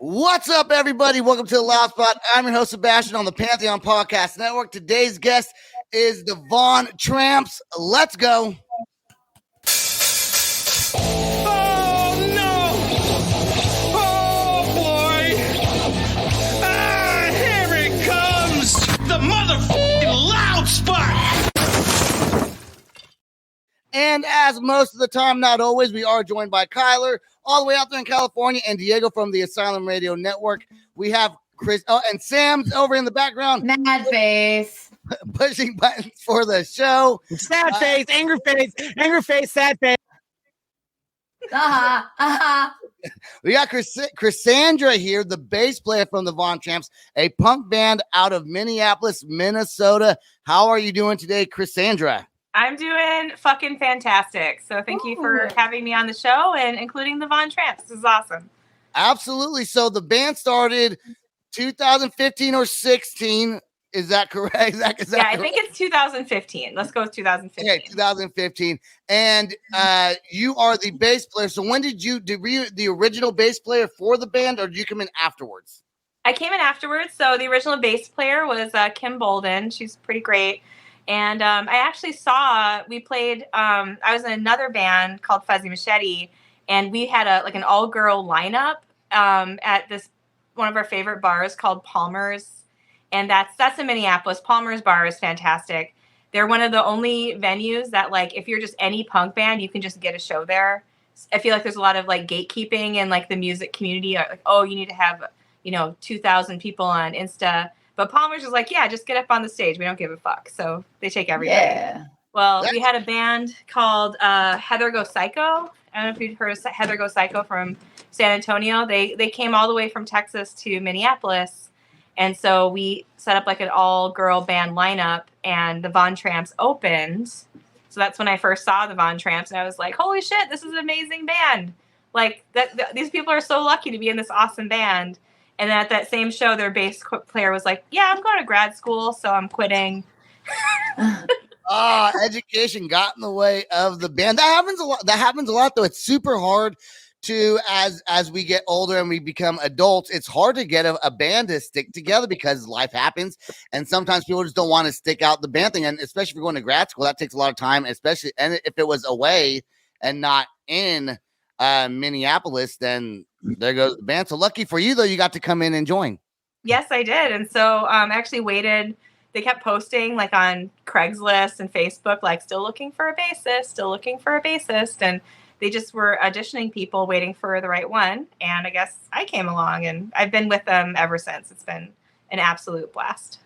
What's up, everybody? Welcome to the Loud Spot. I'm your host, Sebastian, on the Pantheon Podcast Network. Today's guest is the Von Tramps. Let's go. Oh, no. Oh, boy. Ah, here it comes. The motherfucking Loud Spot. And as most of the time, not always, we are joined by Kyler, all the way out there in California, and Diego from the Asylum Radio Network. We have Chris, and Sam's over in the background. Mad face. Pushing buttons for the show. Sad face, angry face, sad face. We got Krissandra here, the bass player from the Von Tramps, a punk band out of Minneapolis, Minnesota. How are you doing today, Krissandra? I'm doing fucking fantastic. So thank you for having me on the show and including the Von Tramps. This is awesome. Absolutely. So the band started 2015 or 16. Is that correct? Is that I think it's 2015. Let's go with 2015. Okay, 2015. And you are the bass player. So when did you the original bass player for the band, or did you come in afterwards? I came in afterwards. So the original bass player was Kim Bolden. She's pretty great. And I actually we played, I was in another band called Fuzzy Machete, and we had an all-girl lineup at this one of our favorite bars called Palmer's. And that's in Minneapolis. Palmer's Bar is fantastic. They're one of the only venues that, if you're just any punk band, you can just get a show there. I feel like there's a lot of, gatekeeping in, the music community. You need to have, 2,000 people on Insta. But Palmer's is just get up on the stage. We don't give a fuck. So they take everybody. Yeah. Well, we had a band called Heather Go Psycho. I don't know if you've heard of Heather Go Psycho from San Antonio. They came all the way from Texas to Minneapolis. And so we set up an all-girl band lineup, and the Von Tramps opened. So that's when I first saw the Von Tramps, and I was like, holy shit, this is an amazing band. These people are so lucky to be in this awesome band. And then at that same show, their bass player was like, yeah, I'm going to grad school, so I'm quitting. Education got in the way of the band. That happens a lot, though. It's super hard to, as we get older and we become adults, it's hard to get a band to stick together because life happens. And sometimes people just don't want to stick out the band thing. And especially if you're going to grad school, that takes a lot of time, and if it was away and not in Minneapolis, then there goes the band. So lucky for you, though, you got to come in and join. Yes, I did. And so I actually waited. They kept posting on Craigslist and Facebook, still looking for a bassist. And they just were auditioning people, waiting for the right one. And I guess I came along, and I've been with them ever since. It's been an absolute blast.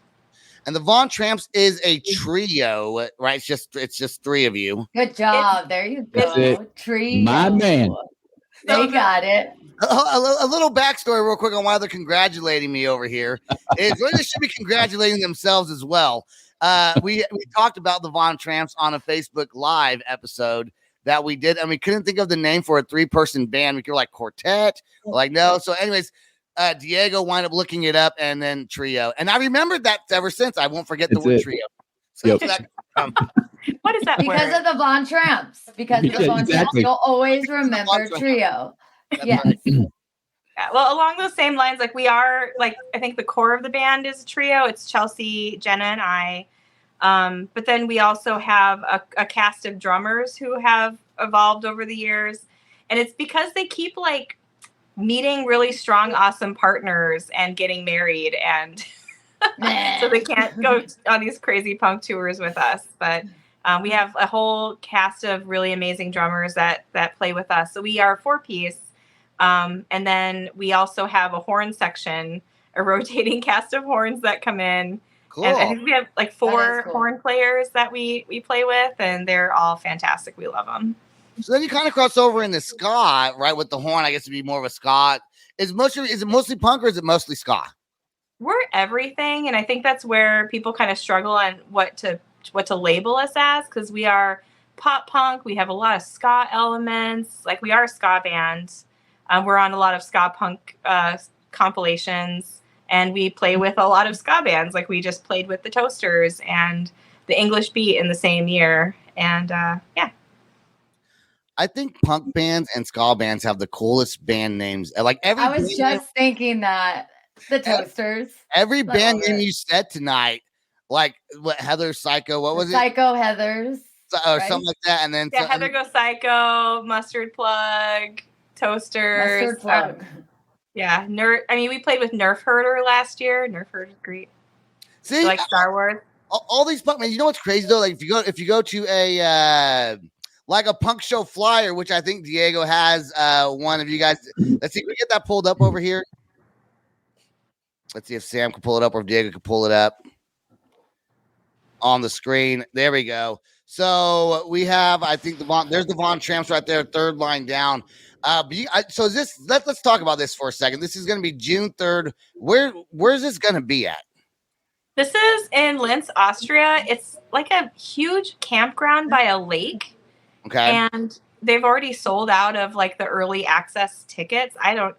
And the Von Tramps is a trio, right? It's just three of you. Good job. There you go. Trio. My man. They got it. A little backstory real quick on why they're congratulating me over here is they should be congratulating themselves as well. We talked about the Von Tramps on a Facebook Live episode that we did, and we couldn't think of the name for a 3-person band. We could quartet, no. So anyways, Diego wound up looking it up, and then trio. And I remembered that ever since. I won't forget the word trio. So what is that because word? of the Von Tramps. Because of the Von Tramps, you'll always remember trio. Yes. Yeah, well, along those same lines, we are I think the core of the band is a trio. It's Chelsea, Jenna, and I. But then we also have a cast of drummers who have evolved over the years, and it's because they keep meeting really strong, awesome partners and getting married, and so they can't go on these crazy punk tours with us. But we have a whole cast of really amazing drummers that play with us. So we are a 4-piece. And then we also have a horn section, a rotating cast of horns that come in. Cool. And I think we have 4 horn players that we play with, and they're all fantastic. We love them. So then you kind of cross over into ska, right? With the horn, I guess it'd be more of a ska. Is it mostly punk, or is it mostly ska? We're everything, and I think that's where people kind of struggle on what to label us as, because we are pop punk. We have a lot of ska elements. We are a ska band. We're on a lot of ska punk compilations, and we play with a lot of ska bands. We just played with the Toasters and the English Beat in the same year, and yeah. I think punk bands and ska bands have the coolest band names. Like every I was just thinking that. The Toasters. Every band name you said tonight, like what Heather Psycho, what was Psycho Heathers. Or something like that. And then Heather Go Psycho, Mustard Plug, Toasters. Mustard Plug. Yeah, we played with Nerf Herder last year. Nerf Herder is great. See, like Star Wars. All these punk, man. You know what's crazy though? Like if you go to a like a punk show flyer, which I think Diego has one of you guys. Let's see, can we get that pulled up over here. Let's see if Sam can pull it up or if Diego can pull it up on the screen. There we go. So we have, I think there's the Von Tramps right there, third line down. So is this? Let's talk about this for a second. This is going to be June 3rd. Where's this going to be at? This is in Linz, Austria. It's like a huge campground by a lake. Okay. And they've already sold out of like the early access tickets. I don't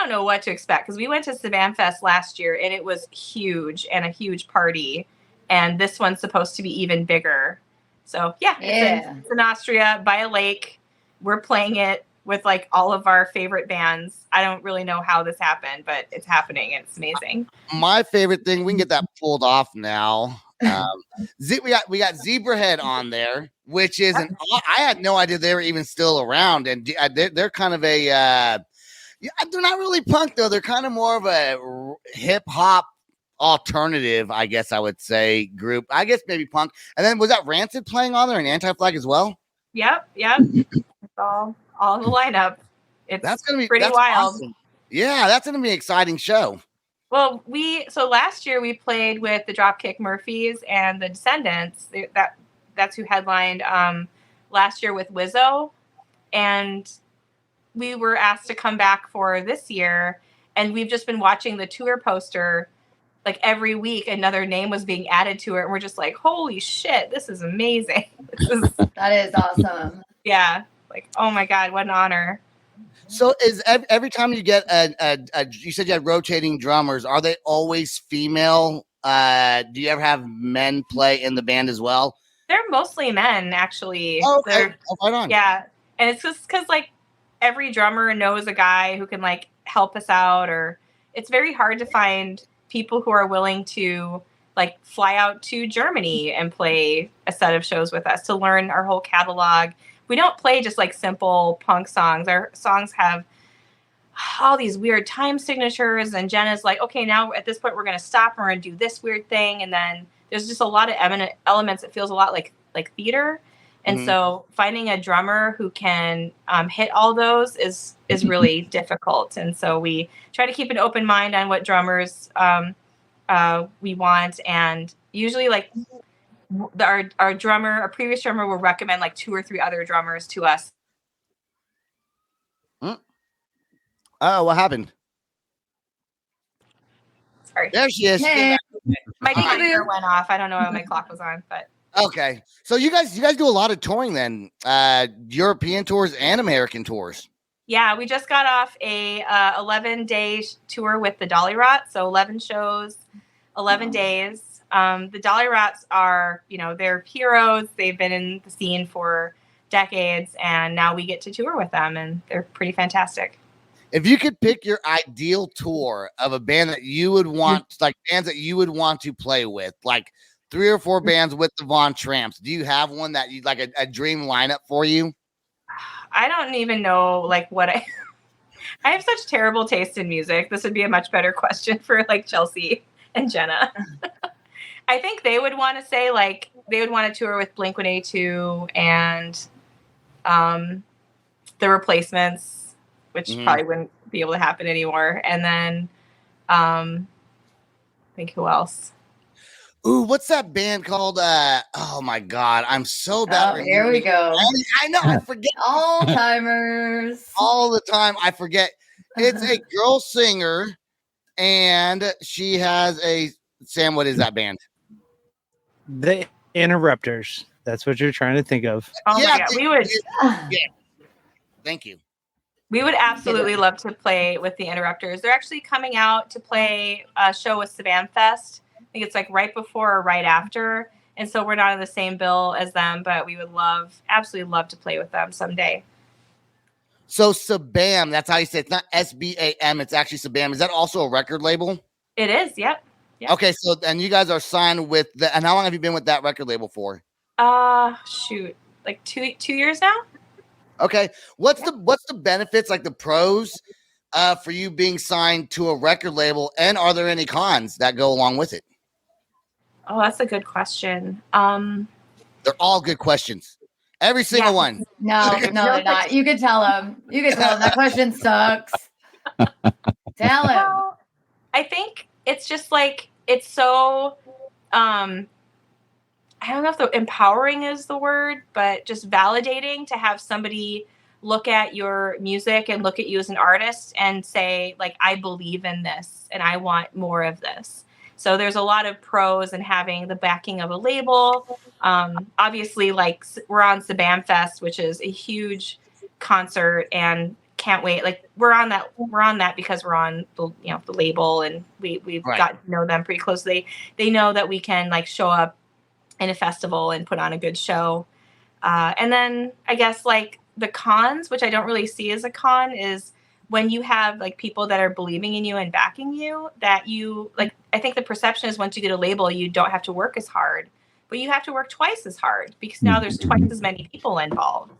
know what to expect because we went to Saban Fest last year and it was huge and a huge party. And this one's supposed to be even bigger. So it's in Austria by a lake. We're playing it with like all of our favorite bands. I don't really know how this happened, but it's happening and it's amazing. My favorite thing, we can get that pulled off now. We got Zebrahead on there, which is I had no idea they were even still around, and they're kind of a they're not really punk though. They're kind of more of a hip hop alternative, I guess I would say, group. I guess maybe punk. And then was that Rancid playing on there and Anti-Flag as well? Yep. It's all in the lineup. That's gonna be pretty wild. Awesome. Yeah, that's gonna be an exciting show. Well, so last year we played with the Dropkick Murphys and the Descendants. That's who headlined last year with Wizzo, and we were asked to come back for this year. And we've just been watching the tour poster. Like every week, another name was being added to it, and we're just like, "Holy shit, this is amazing!" That is awesome. Yeah, like oh my god, what an honor. So is every time you get you said you had rotating drummers, are they always female? Do you ever have men play in the band as well? They're mostly men, actually. Oh, okay. Right on. Yeah, and it's just because like every drummer knows a guy who can like help us out, or it's very hard to find people who are willing to like fly out to Germany and play a set of shows with us to learn our whole catalog. We don't play just like simple punk songs. Our songs have all these weird time signatures, and Jenna's like, okay, now at this point we're going to stop and we're going to do this weird thing. And then there's just a lot of eminent elements that feels a lot like theater. And so finding a drummer who can hit all those is really difficult. And so we try to keep an open mind on what drummers we want. And usually like our drummer, our previous drummer will recommend like 2 or 3 other drummers to us. Oh, what happened? Sorry. There she is. Hey. My timer went off. I don't know why my clock was on, but. Okay, so you guys do a lot of touring then, European tours and American tours. Yeah, we just got off a 11-day tour with the Dolly Rots, so 11 shows, 11 days. The Dolly Rots are, they're heroes. They've been in the scene for decades, and now we get to tour with them, and they're pretty fantastic. If you could pick your ideal tour of a band that you would want, like bands that you would want to play with, like 3 or 4 bands with the Von Tramps. Do you have one that you like a dream lineup for you? I don't even know like what I have such terrible taste in music. This would be a much better question for like Chelsea and Jenna. I think they would want to say like they would want to tour with Blink-182 and the Replacements, which probably wouldn't be able to happen anymore. And then I think who else? Ooh, what's that band called? Oh my God, I'm so bad. Oh, here we go. I know, I forget all timers all the time. I forget. It's a girl singer, and she has a Sam. What is that band? The Interrupters. That's what you're trying to think of. Oh yeah, my God. We would. Yeah. Thank you. We would absolutely love to play with the Interrupters. They're actually coming out to play a show with Saban Fest. I think it's like right before or right after. And so we're not on the same bill as them, but we would absolutely love to play with them someday. So Sabam, that's how you say it. It's not SBAM. It's actually Sabam. Is that also a record label? It is. Yep. Okay. So, and you guys are signed with and how long have you been with that record label for? Shoot, like two years now. Okay. What's the benefits, like the pros, for you being signed to a record label, and are there any cons that go along with it? Oh, that's a good question. They're all good questions. Every single one. No, they're not. You could tell him. That question sucks. Tell him. Well, I think it's just like, it's so, I don't know if the empowering is the word, but just validating to have somebody look at your music and look at you as an artist and say, like, I believe in this and I want more of this. So there's a lot of pros in having the backing of a label. Obviously, like, we're on Sabam Fest, which is a huge concert, and can't wait. Like, we're on that because we're on the label, and we've got to know them pretty closely. They know that we can, like, show up in a festival and put on a good show. And then I guess, like, the cons, which I don't really see as a con, is when you have, like, people that are believing in you and backing you, that you, like, I think the perception is once you get a label, you don't have to work as hard, but you have to work twice as hard because now there's twice as many people involved.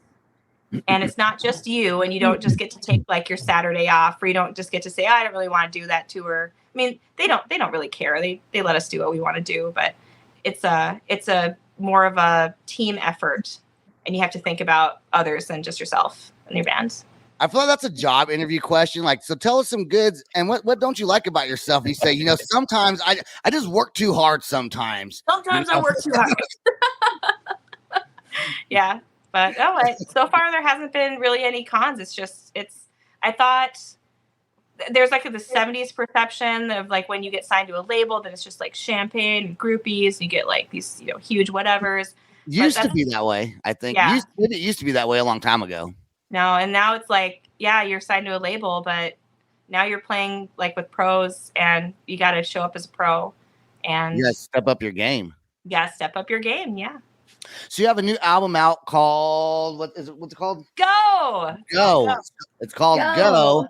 And it's not just you, and you don't just get to take, like, your Saturday off, or you don't just get to say, I don't really want to do that tour. I mean, they don't really care. They let us do what we want to do, but it's a more of a team effort, and you have to think about others than just yourself and your band. I feel like that's a job interview question. Like, so tell us some goods, and what don't you like about yourself? You say, sometimes I just work too hard sometimes. Sometimes I work too hard. Yeah. But so far there hasn't been really any cons. I thought there's, like, the 70s perception of, like, when you get signed to a label, then it's just like champagne and groupies. You get, like, these, huge whatevers. Used to be that way, I think. Yeah. It used to be that way a long time ago. No, and now it's like, yeah, you're signed to a label, but now you're playing, like, with pros, and you got to show up as a pro. And you got to step up your game. Yeah, step up your game. Yeah. So you have a new album out called, what's it called? Go. It's called Go.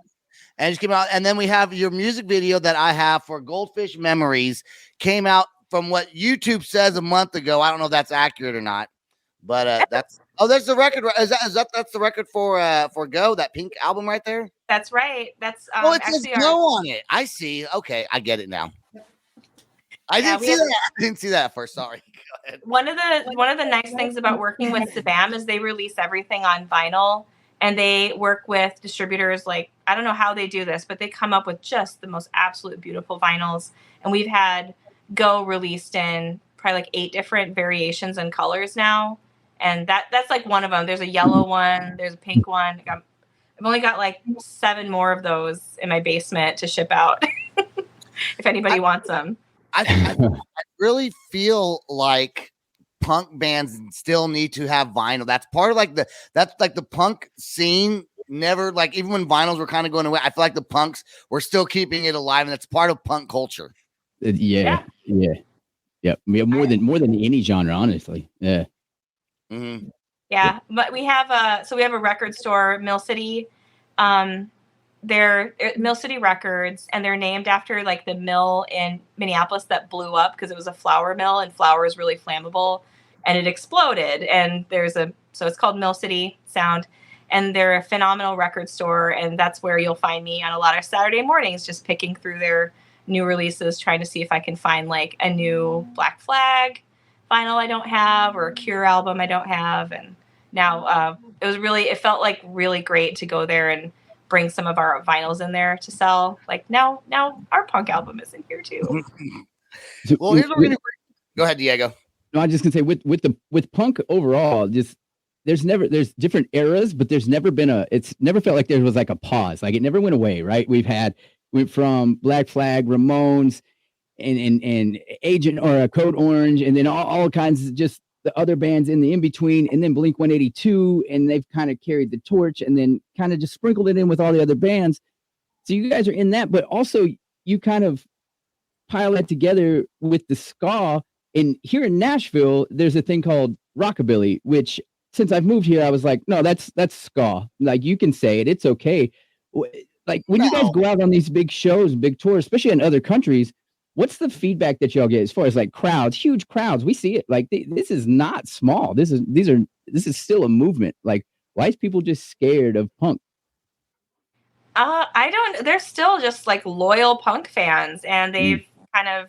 And it just came out. And then we have your music video that I have for Goldfish Memories, came out from what YouTube says a month ago. I don't know if that's accurate or not, but there's the record. That's the record for Go, that pink album right there? That's right. That's it says Go on it. I see. Okay, I get it now. I didn't see that at first. Sorry. Go ahead. One of the nice things about working with Sabam is they release everything on vinyl, and they work with distributors. Like, I don't know how they do this, but they come up with just the most absolute beautiful vinyls. And we've had Go released in probably like 8 different variations and colors now. And that's like one of them. There's a yellow one. There's a pink one. I've only got like 7 more of those in my basement to ship out if anybody wants them. I really feel like punk bands still need to have vinyl. That's part of like the punk scene. Never, like, even when vinyls were kind of going away, I feel like the punks were still keeping it alive, and that's part of punk culture. Yeah. More than any genre, honestly. Yeah. Mm-hmm. Yeah, but we have a record store, Mill City. They're Mill City Records, and they're named after, like, the mill in Minneapolis that blew up because it was a flour mill, and flour is really flammable, and it exploded. And so it's called Mill City Sound, and they're a phenomenal record store, and that's where you'll find me on a lot of Saturday mornings, just picking through their new releases, trying to see if I can find, like, a new Black Flag vinyl I don't have, or a Cure album I don't have. And now it felt like really great to go there and bring some of our vinyls in there to sell. Like, now our punk album is in here too. Well, here's what we're gonna go ahead, Diego. No, I'm just gonna say with punk overall, just there's different eras, but it's never felt like there was like a pause. Like, it never went away, right? Went from Black Flag, Ramones, and Agent or Code Orange, and then all kinds of just the other bands in between, and then Blink 182, and they've kind of carried the torch, and then kind of just sprinkled it in with all the other bands. So you guys are in that, but also you kind of pile that together with the ska. And here in Nashville, there's a thing called rockabilly, which since I've moved here, I was like, no, that's ska. Like, you can say it, it's okay. Like, when you guys go out on these big shows, big tours, especially in other countries, what's the feedback that y'all get as far as like crowds, huge crowds? We see it. Like, this is not small. This is still a movement. Like, why is people just scared of punk? They're still just like loyal punk fans, and they've kind of,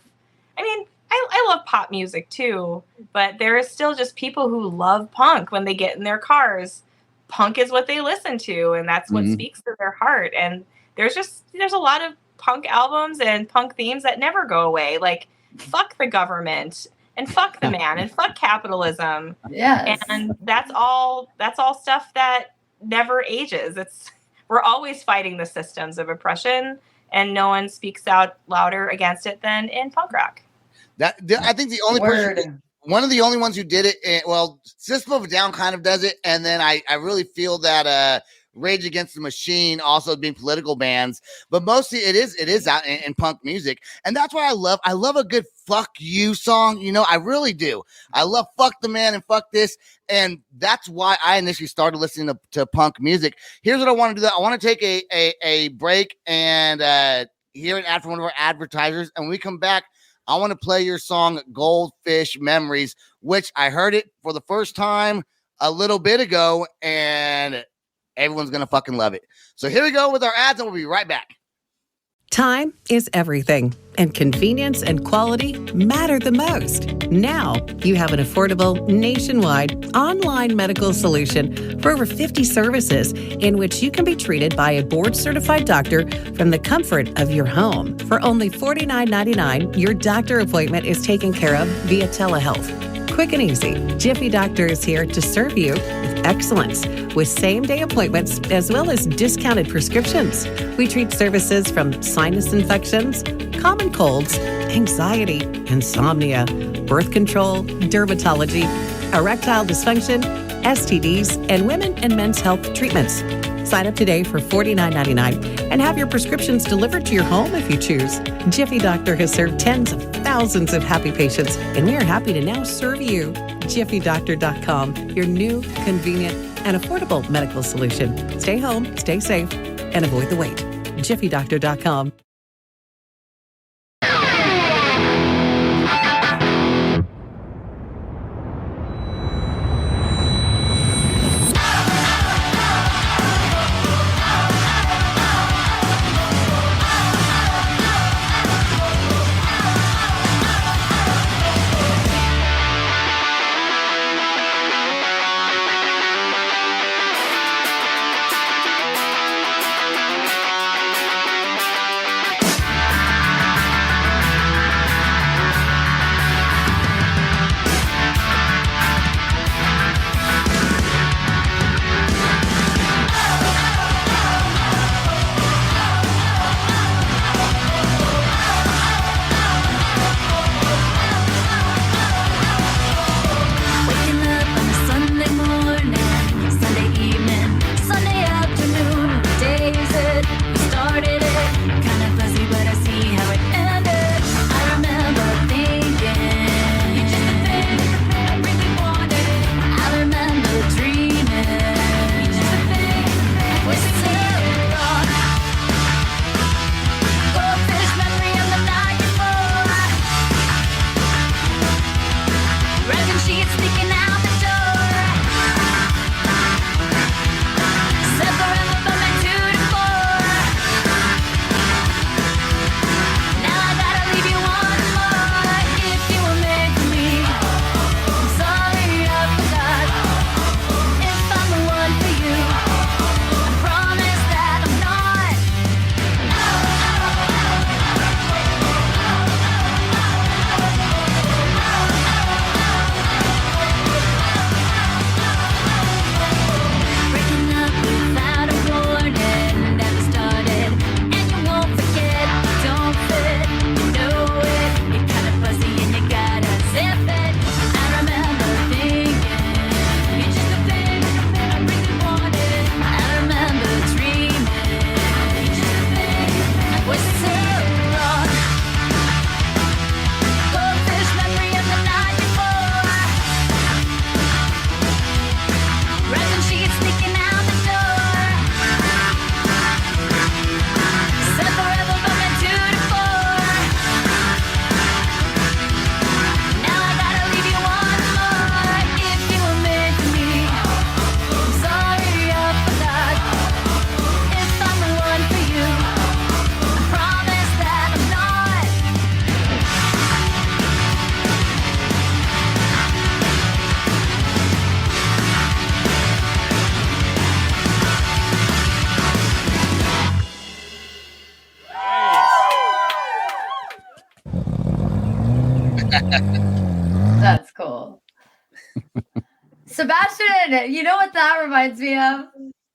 I mean, I love pop music too, but there is still just people who love punk. When they get in their cars, punk is what they listen to, and that's what speaks to their heart. And there's a lot of punk albums and punk themes that never go away. Like, fuck the government and fuck the man and fuck capitalism. Yes. And that's all stuff that never ages. We're always fighting the systems of oppression, and no one speaks out louder against it than in punk rock. I think the only person, one of the only ones who did it, well, System of a Down kind of does it, and then I really feel that Rage Against the Machine also being political bands, but mostly it is out in punk music, and that's why I love a good fuck you song. You know, I really do. I love fuck the man and fuck this, and that's why I initially started listening to punk music. Here's what I want to do. I want to take a break and hear it after one of our advertisers, and when we come back, I want to play your song Goldfish Memories, which I heard it for the first time a little bit ago, and everyone's going to fucking love it. So here we go with our ads, and we'll be right back. Time is everything, and convenience and quality matter the most. Now, you have an affordable, nationwide, online medical solution for over 50 services in which you can be treated by a board-certified doctor from the comfort of your home. For only $49.99, your doctor appointment is taken care of via telehealth. Quick and easy, Jiffy Doctor is here to serve you with excellence, with same-day appointments as well as discounted prescriptions. We treat services from sinus infections, common colds, anxiety, insomnia, birth control, dermatology, erectile dysfunction, STDs, and women and men's health treatments. Sign up today for $49.99 and have your prescriptions delivered to your home if you choose. Jiffy Doctor has served tens of thousands of happy patients, and we are happy to now serve you. JiffyDoctor.com, your new, convenient, and affordable medical solution. Stay home, stay safe, and avoid the wait. JiffyDoctor.com. That's cool. Sebastian, you know what that reminds me of?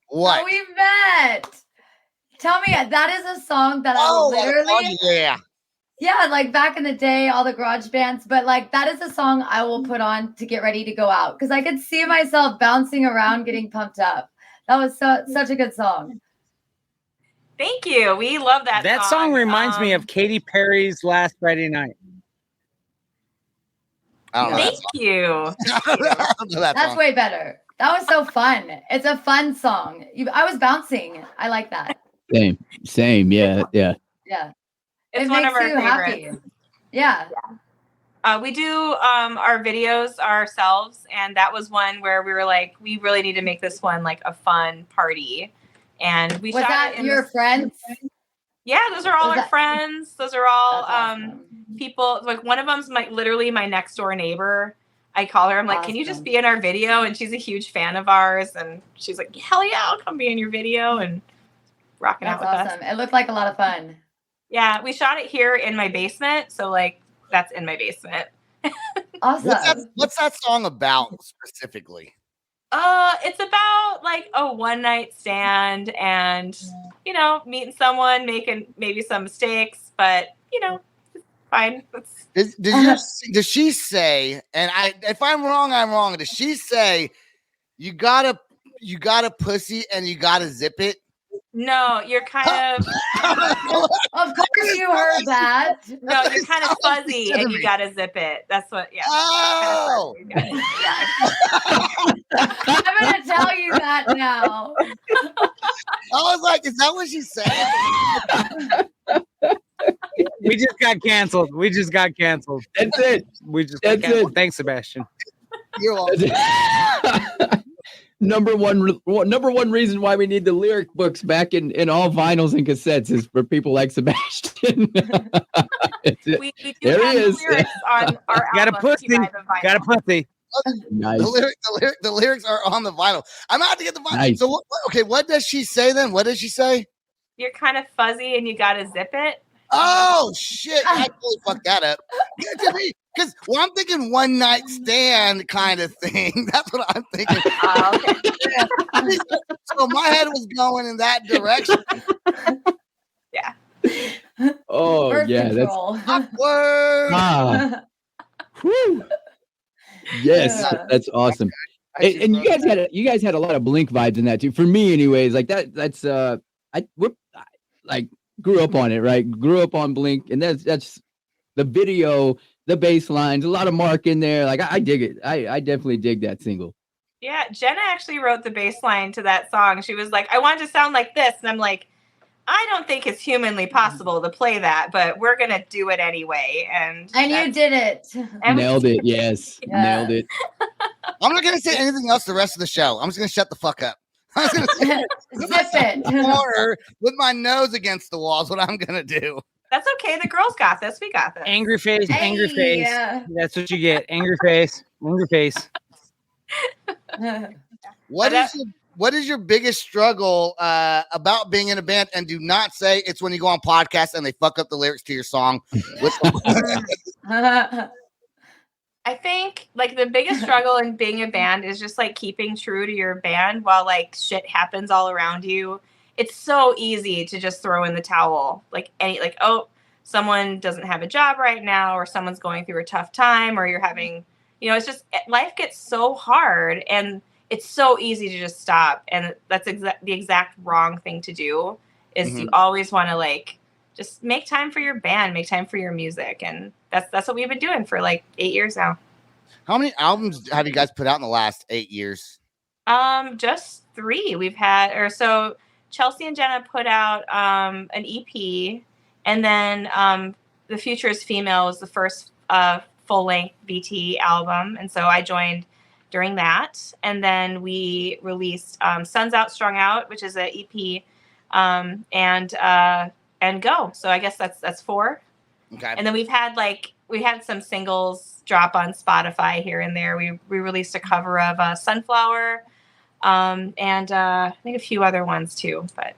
What? Oh, we met. Tell me, that is a song that I literally, yeah. like back in the day, all the garage bands, but like that is a song I will put on to get ready to go out because I could see myself bouncing around, getting pumped up. That was such a good song. Thank you. We love that. That song reminds me of Katy Perry's Last Friday Night. I don't know. Thank you. That's way better. That was so fun. It's a fun song. I was bouncing. I like that. Same. Yeah. Yeah. It's it one makes of our you favorites. happy. Yeah. We do our videos ourselves, and that was one where we were like, we really need to make this one like a fun party. And we was shot that it in your friends? Yeah, those are all our friends. Those are all awesome. people. Like one of them's literally my next door neighbor. I call her. I'm like, can you just be in our video? And she's a huge fan of ours. And she's like, hell yeah, I'll come be in your video and rocking out with us. It looked like a lot of fun. Yeah, we shot it here in my basement. So like that's in my basement. Awesome. What's that song about specifically? It's about like a one night stand and, you know, meeting someone, making maybe some mistakes, but you know, it's fine. Does she say, and if I'm wrong, I'm wrong. Does she say you got a pussy and you gotta zip it? No, you're kind of. Of course, you heard that. No, you're kind of fuzzy and you gotta zip it. That's what. Yeah. Oh. I'm gonna tell you that now. I was like, is that what she said? We just got canceled. That's it. We just got canceled. Thanks, Sebastian. You're welcome. Number one reason why we need the lyric books back in all vinyls and cassettes is for people like Sebastian. we do there have he is. Lyrics on our got a album. pussy. Got a pussy. Nice. The lyrics are on the vinyl. I'm out to get the vinyl. Nice. So what does she say then? What does she say? You're kind of fuzzy and you gotta zip it. Oh shit! I totally fucked that up. Because I'm thinking one night stand kind of thing. That's what I'm thinking. Okay. So my head was going in that direction. Yeah. Oh Birth yeah, control. that's awkward. Whew. Yes, that's awesome. And you guys had a lot of Blink vibes in that too. For me, anyways, like that's I grew up on it, right? Grew up on Blink, and that's the video, the bass lines, a lot of Mark in there. Like I dig it. I definitely dig that single. Yeah, Jenna actually wrote the bass line to that song. She was like, I want it to sound like this. And I'm like, I don't think it's humanly possible to play that, but we're going to do it anyway. And you did it. Nailed it. Yes. Nailed it. I'm not going to say anything else the rest of the show. I'm just going to shut the fuck up. I was going to say, zip it. With my nose against the wall is what I'm going to do. That's okay. The girls got this. We got this. Angry face. Angry face. Yeah. That's what you get. Angry face. Angry face. What is your biggest struggle about being in a band? And do not say it's when you go on podcasts and they fuck up the lyrics to your song. I think like the biggest struggle in being a band is just like keeping true to your band while like shit happens all around you. It's so easy to just throw in the towel. Oh, someone doesn't have a job right now, or someone's going through a tough time, or you're having, it's just life gets so hard and it's so easy to just stop. And that's the exact wrong thing to do is you always want to like just make time for your band, make time for your music. And that's what we've been doing for like 8 years now. How many albums have you guys put out in the last 8 years? Just 3. We've had, so Chelsea and Jenna put out an EP, and then The Future is Female was the first full-length BT album, and so I joined during that. And then we released Sun's Out, Strung Out, which is an EP, and Go. So I guess that's 4. Okay. And then we had some singles drop on Spotify here and there. We released a cover of Sunflower, and I think a few other ones too. But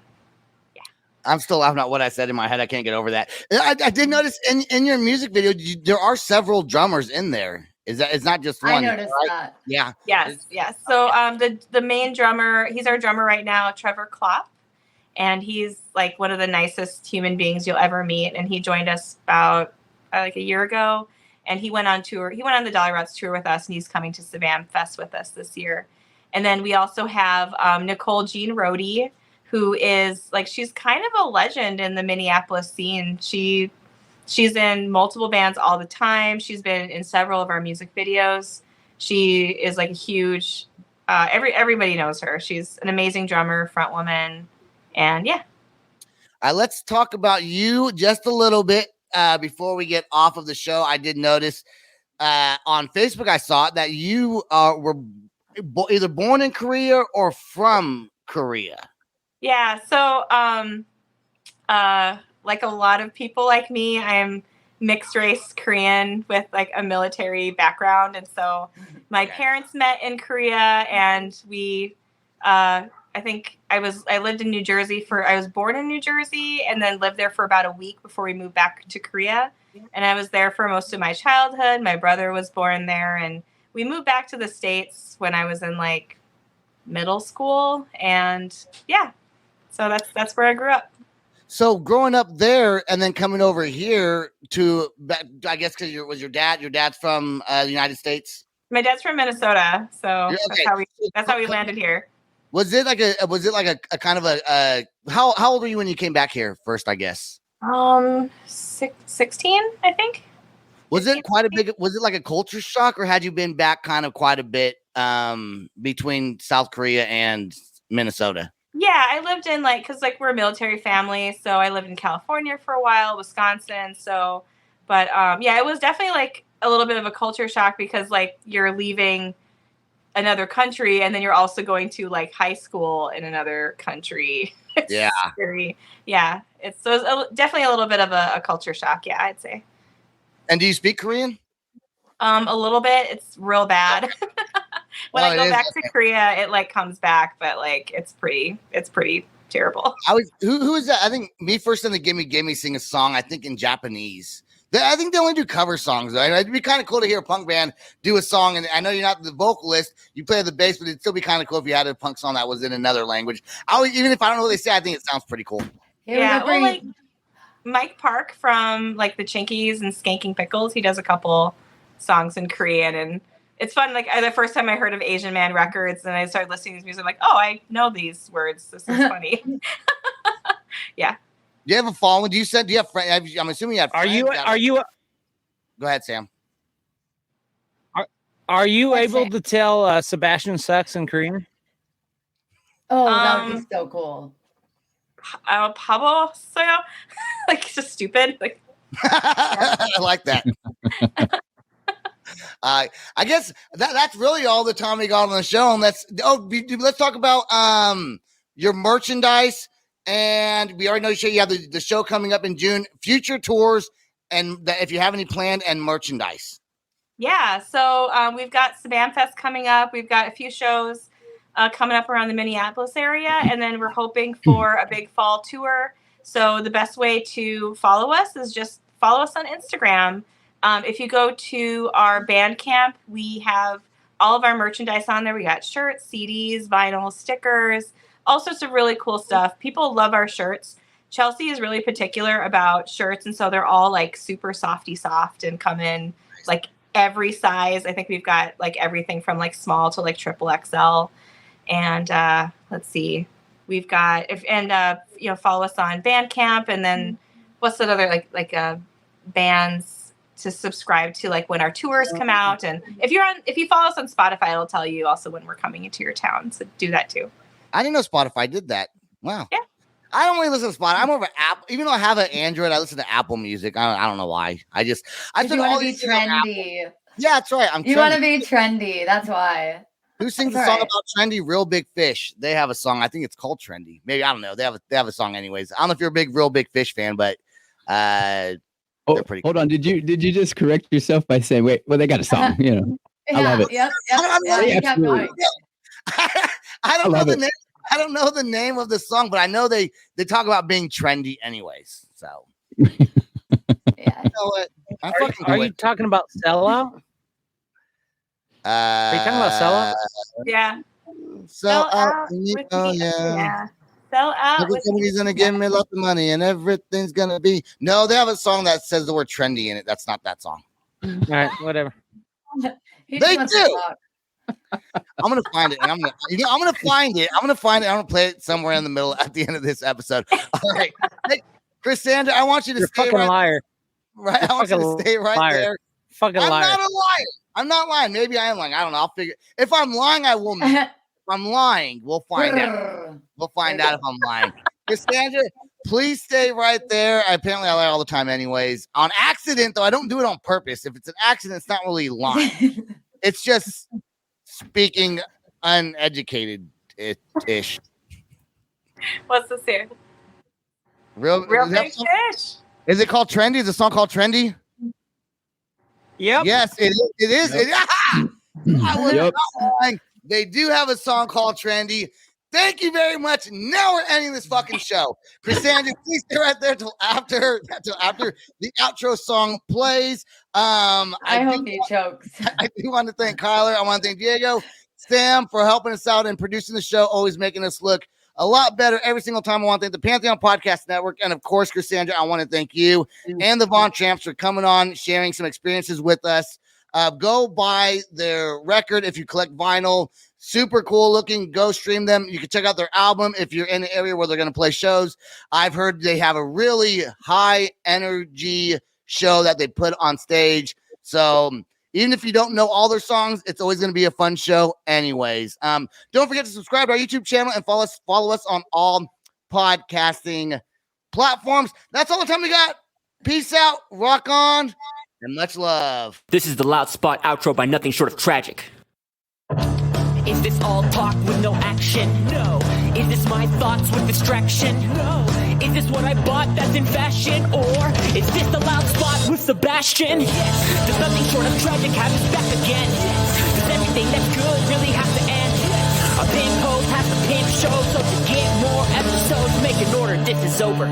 yeah. I'm still laughing at what I said in my head. I can't get over that. I did notice in your music video, there are several drummers in there. Is that it's not just one? I noticed right? that. Yeah. Yes. So the main drummer, he's our drummer right now, Trevor Klopp, and he's like one of the nicest human beings you'll ever meet. And he joined us about like a year ago, and he went on tour. He went on the Dolly Rots tour with us, and he's coming to Savannah Fest with us this year. And then we also have Nicole Jean Rohde, who is like, she's kind of a legend in the Minneapolis scene. She's in multiple bands all the time. She's been in several of our music videos. She is like a huge, everybody knows her. She's an amazing drummer, front woman. And yeah. Let's talk about you just a little bit before we get off of the show. I did notice on Facebook, I saw that you were either born in Korea or from Korea. Yeah. So, like a lot of people like me, I'm mixed race Korean with like a military background. And so my parents met in Korea, and we, I lived in New Jersey I was born in New Jersey and then lived there for about a week before we moved back to Korea. And I was there for most of my childhood. My brother was born there, and we moved back to the States when I was in like middle school. And yeah, so that's where I grew up. So growing up there and then coming over here to, I guess, because your dad's from the United States. My dad's from Minnesota, so that's how we landed here. Was it like a kind of a how old were you when you came back here first? I guess 16, I think. Was it like a culture shock, or had you been back kind of quite a bit between South Korea and Minnesota? Yeah, I lived in because we're a military family, so I lived in California for a while, Wisconsin. So, but yeah, it was definitely like a little bit of a culture shock because like you're leaving another country and then you're also going to like high school in another country. Yeah. Scary. Yeah. It's definitely a little bit of a culture shock. Yeah, I'd say. And do you speak Korean? A little bit. It's real bad. When I go back to Korea, it like comes back, but like it's pretty terrible. Who is that? I think Me First and the Gimme sing a song, I think in Japanese. I think they only do cover songs. Though. It'd be kind of cool to hear a punk band do a song. And I know you're not the vocalist, you play the bass, but it'd still be kind of cool if you had a punk song that was in another language. Even if I don't know what they say, I think it sounds pretty cool. Yeah, well, like Mike Park from like the Chinkies and Skanking Pickles, he does a couple songs in Korean, and it's fun. Like the first time I heard of Asian Man Records and I started listening to his music, I'm like, oh, I know these words. This is funny. Yeah. Do you have a following? Do you have friends? I'm assuming you have friends. Go ahead, Sam. Are you able to tell Sebastian sucks in Korean? Oh, that would be so cool. Pabo soyo? Like just stupid. Like I like that. I guess that's really all the time we got on the show. And let's talk about your merchandise. And we already know you have the show coming up in June, future tours, and if you have any planned and merchandise. Yeah, so we've got Savannah Fest coming up. We've got a few shows coming up around the Minneapolis area, and then we're hoping for a big fall tour. So the best way to follow us is just follow us on Instagram. If you go to our Bandcamp, we have all of our merchandise on there. We got shirts, CDs, vinyl, stickers, all sorts of really cool stuff. People love our shirts. Chelsea is really particular about shirts, and so they're all like super softy soft and come in like every size. I think we've got like everything from like small to like XXL. And let's see, we've got follow us on Bandcamp, and then what's that other like bands to subscribe to like when our tours come out. And if you follow us on Spotify, it'll tell you also when we're coming into your town. So do that too. I didn't know Spotify did that. Wow. Yeah. I don't really listen to Spotify. I'm over Apple. Even though I have an Android, I listen to Apple Music. I don't know why. I took all these trendy. Yeah, that's right. You want to be trendy. That's why. Who sings the song about trendy? Real Big Fish. They have a song. I think it's called Trendy. Maybe, I don't know. They have a song anyways. I don't know if you're a big Real Big Fish fan, but they're pretty cool. Hold on. Did you just correct yourself by saying, wait, well, they got a song, I love it. Yep. I don't know the name. I don't know the name of the song, but I know they talk about being trendy anyways. So Yeah. you know what? Are you talking about Sellout? Are you talking about Sellout? Yeah. Sell out. Out Yeah. with Oh me. yeah. Sell out. Every With company's gonna give me lots of money and everything's gonna be. No, they have a song that says the word trendy in it. That's not that song. All right, whatever. He just They wants to do. talk. I'm gonna find it. And I'm gonna find it. I'm gonna play it somewhere in the middle at the end of this episode. All right, hey, Krissandra, I want you to You're a stay fucking right. liar. Right, I want you to fucking stay right liar. there. Fucking I'm liar. not a liar. I'm not lying. Maybe I am lying. I don't know. I'll figure. If I'm lying, I will. If I'm lying, we'll find out. We'll find out if I'm lying. Krissandra, please stay right there. Apparently, I lie all the time, anyways. On accident, though, I don't do it on purpose. If it's an accident, it's not really lying. It's just speaking uneducated ish. What's this here? Real Big fish. Is it called Trendy? Is the song called Trendy? Yep. Yes, it is. It is. Yep. I was Yep. not lying. They do have a song called Trendy. Thank you very much. Now we're ending this fucking show. Krissandra, please stay right there till after the outro song plays. I hope he chokes. I do want to thank Kyler. I want to thank Diego, Sam for helping us out and producing the show, always making us look a lot better every single time. I want to thank the Pantheon Podcast Network. And of course, Krissandra, I want to thank you and the Von Tramps for coming on, sharing some experiences with us. Go buy their record if you collect vinyl. Super cool looking. Go stream them. You can check out their album if you're in the area where they're going to play shows. I've heard they have a really high energy show that they put on stage. So even if you don't know all their songs, it's always going to be a fun show anyways. Don't forget to subscribe to our YouTube channel and follow us on all podcasting platforms. That's all the time we got. Peace out. Rock on. And much love. This is the Loud Spot outro by nothing short of tragic. Is this all talk with no action? No. Is this my thoughts with distraction? No. Is this what I bought that's in fashion? Or is this the Loud Spot with Sebastian? Yes. Does nothing short of tragic have us back again? Yes. Does everything that's good really have to end? Yes. A pimp host has to pimp show, so to get more episodes, make an order, this is over.